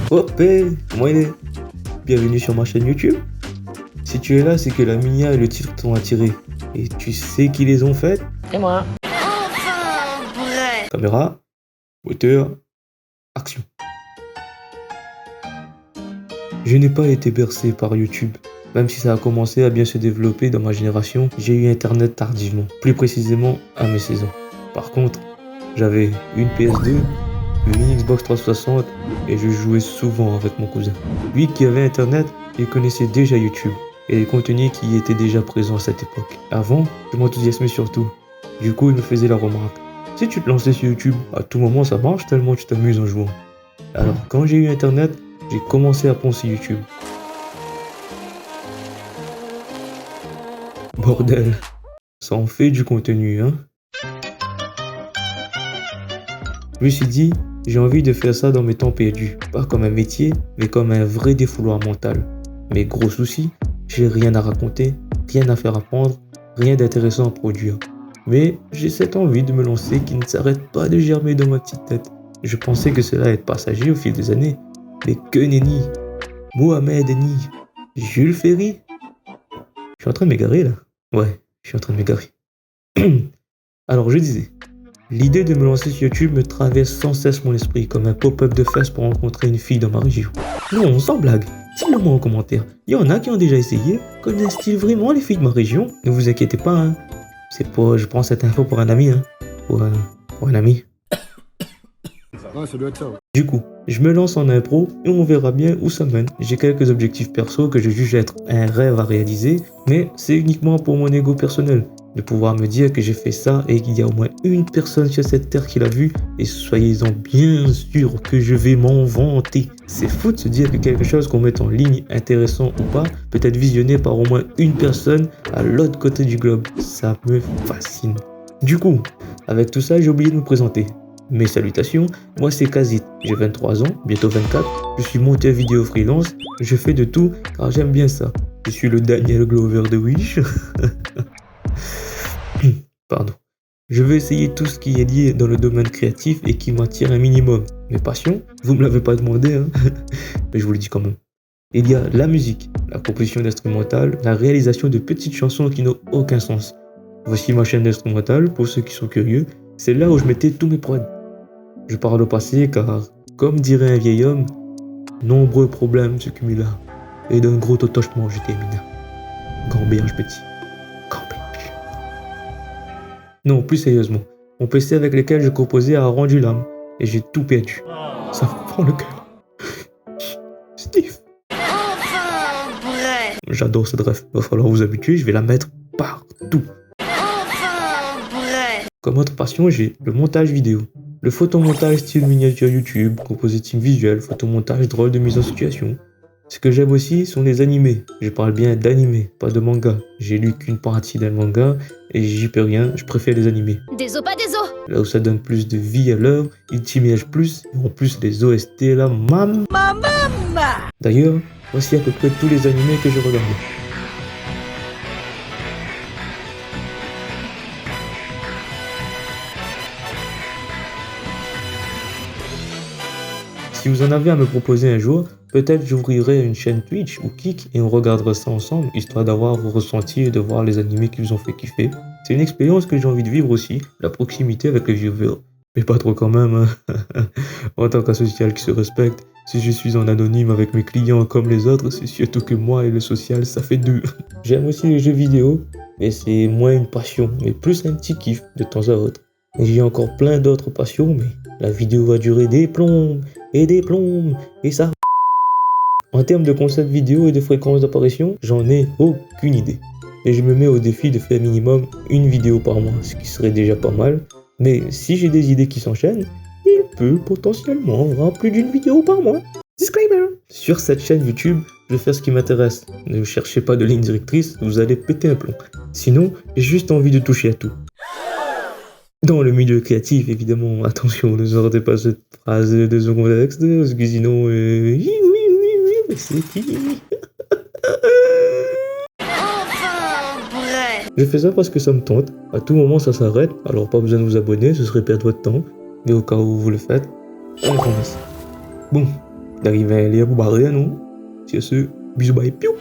Hop, hey, comment il est? Bienvenue sur ma chaîne YouTube. Si tu es là, c'est que la Minia et le titre t'ont attiré. Et tu sais qui les ont faites? Et moi. Enfin, bref. Caméra, moteur, action. Je n'ai pas été bercé par YouTube. Même si ça a commencé à bien se développer dans ma génération, j'ai eu Internet tardivement, plus précisément à mes 16 ans. Par contre, j'avais une PS2, une Xbox 360 et je jouais souvent avec mon cousin. Lui qui avait Internet, il connaissait déjà YouTube et les contenus qui étaient déjà présents à cette époque. Avant, je m'enthousiasmais surtout. Du coup, il me faisait la remarque. Si tu te lançais sur YouTube, à tout moment ça marche tellement tu t'amuses en jouant. Alors, quand j'ai eu Internet, j'ai commencé à poncer YouTube. Bordel, ça en fait du contenu, hein. Je me suis dit, j'ai envie de faire ça dans mes temps perdus. Pas comme un métier, mais comme un vrai défouloir mental. Mais gros souci, j'ai rien à raconter, rien à faire apprendre, rien d'intéressant à produire. Mais j'ai cette envie de me lancer qui ne s'arrête pas de germer dans ma petite tête. Je pensais que cela allait être passager au fil des années. Mais que nenni, Mohamed Eni, Jules Ferry. Je suis en train de m'égarer là. Ouais, je suis en train de m'égarer. Alors je disais, l'idée de me lancer sur YouTube me traverse sans cesse mon esprit comme un pop-up de fesses pour rencontrer une fille dans ma région. Non, sans blague, dites-le moi en commentaire. Il y en a qui ont déjà essayé. Connaissent-ils vraiment les filles de ma région? Ne vous inquiétez pas, hein. C'est pas, je prends cette info pour un ami, hein. Pour un ami. Ouais, ça doit être ça, ouais. Du coup, je me lance en impro et on verra bien où ça mène. J'ai quelques objectifs perso que je juge être un rêve à réaliser, mais c'est uniquement pour mon ego personnel. De pouvoir me dire que j'ai fait ça et qu'il y a au moins une personne sur cette terre qui l'a vu, et soyez-en bien sûr que je vais m'en vanter. C'est fou de se dire que quelque chose qu'on met en ligne, intéressant ou pas, peut être visionné par au moins une personne à l'autre côté du globe. Ça me fascine. Du coup, avec tout ça, j'ai oublié de me présenter. Mes salutations, moi c'est Kazit, j'ai 23 ans, bientôt 24, je suis monteur vidéo freelance, je fais de tout car j'aime bien ça. Je suis le Daniel Glover de Wish. Pardon. Je veux essayer tout ce qui est lié dans le domaine créatif et qui m'attire un minimum. Mes passions, vous me l'avez pas demandé, hein. Mais je vous le dis quand même. Il y a la musique, la composition d'instrumentales, la réalisation de petites chansons qui n'ont aucun sens. Voici ma chaîne d'instrumentales pour ceux qui sont curieux, c'est là où je mettais tous mes prods. Je parle au passé car, comme dirait un vieil homme, nombreux problèmes se cumulent là. Et d'un gros totochement, je termine. Gamberge petit. Gamberge. Non, plus sérieusement, mon PC avec lequel je composais a rendu l'âme. Et j'ai tout perdu. Ça me prend le cœur. Steve. Enfin, bref. J'adore cette ref. Va falloir vous habituer, je vais la mettre partout. Enfin, bref. Comme autre passion, j'ai le montage vidéo. Le photomontage style miniature YouTube, compositing visuel, photomontage drôle de mise en situation. Ce que j'aime aussi sont les animés. Je parle bien d'animés, pas de manga. J'ai lu qu'une partie d'un manga et j'y peux rien, je préfère les animés. Des os, pas des os. Là où ça donne plus de vie à l'œuvre, ils t'immergent plus, et en plus les OST là, mam. D'ailleurs, voici à peu près tous les animés que je regardais. Si vous en avez à me proposer un jour, peut-être j'ouvrirai une chaîne Twitch ou Kik et on regardera ça ensemble, histoire d'avoir vos ressentis et de voir les animés qui vous ont fait kiffer. C'est une expérience que j'ai envie de vivre aussi, la proximité avec les viewers. Mais pas trop quand même, hein. En tant qu'asocial qui se respecte, si je suis en anonyme avec mes clients comme les autres, c'est surtout que moi et le social, ça fait deux. J'aime aussi les jeux vidéo, mais c'est moins une passion, mais plus un petit kiff de temps à autre. Et j'ai encore plein d'autres passions, mais la vidéo va durer des plombes, et ça... En termes de concept vidéo et de fréquence d'apparition, j'en ai aucune idée. Et je me mets au défi de faire minimum une vidéo par mois, ce qui serait déjà pas mal. Mais si j'ai des idées qui s'enchaînent, il peut potentiellement avoir plus d'une vidéo par mois. Disclaimer! Sur cette chaîne YouTube, je vais faire ce qui m'intéresse. Ne cherchez pas de ligne directrice, vous allez péter un plomb. Sinon, j'ai juste envie de toucher à tout. Dans le milieu créatif, évidemment, attention, ne sortez pas cette phrase de son contexte, parce que sinon, oui, c'est fini. Enfin, bref. Je fais ça parce que ça me tente. À tout moment, ça s'arrête, alors pas besoin de vous abonner, ce serait perdre votre temps. Mais au cas où vous le faites, un grand merci. Bon, d'arriver à l'air pour barrer, nous. Sur ce, bisous, bye, piou!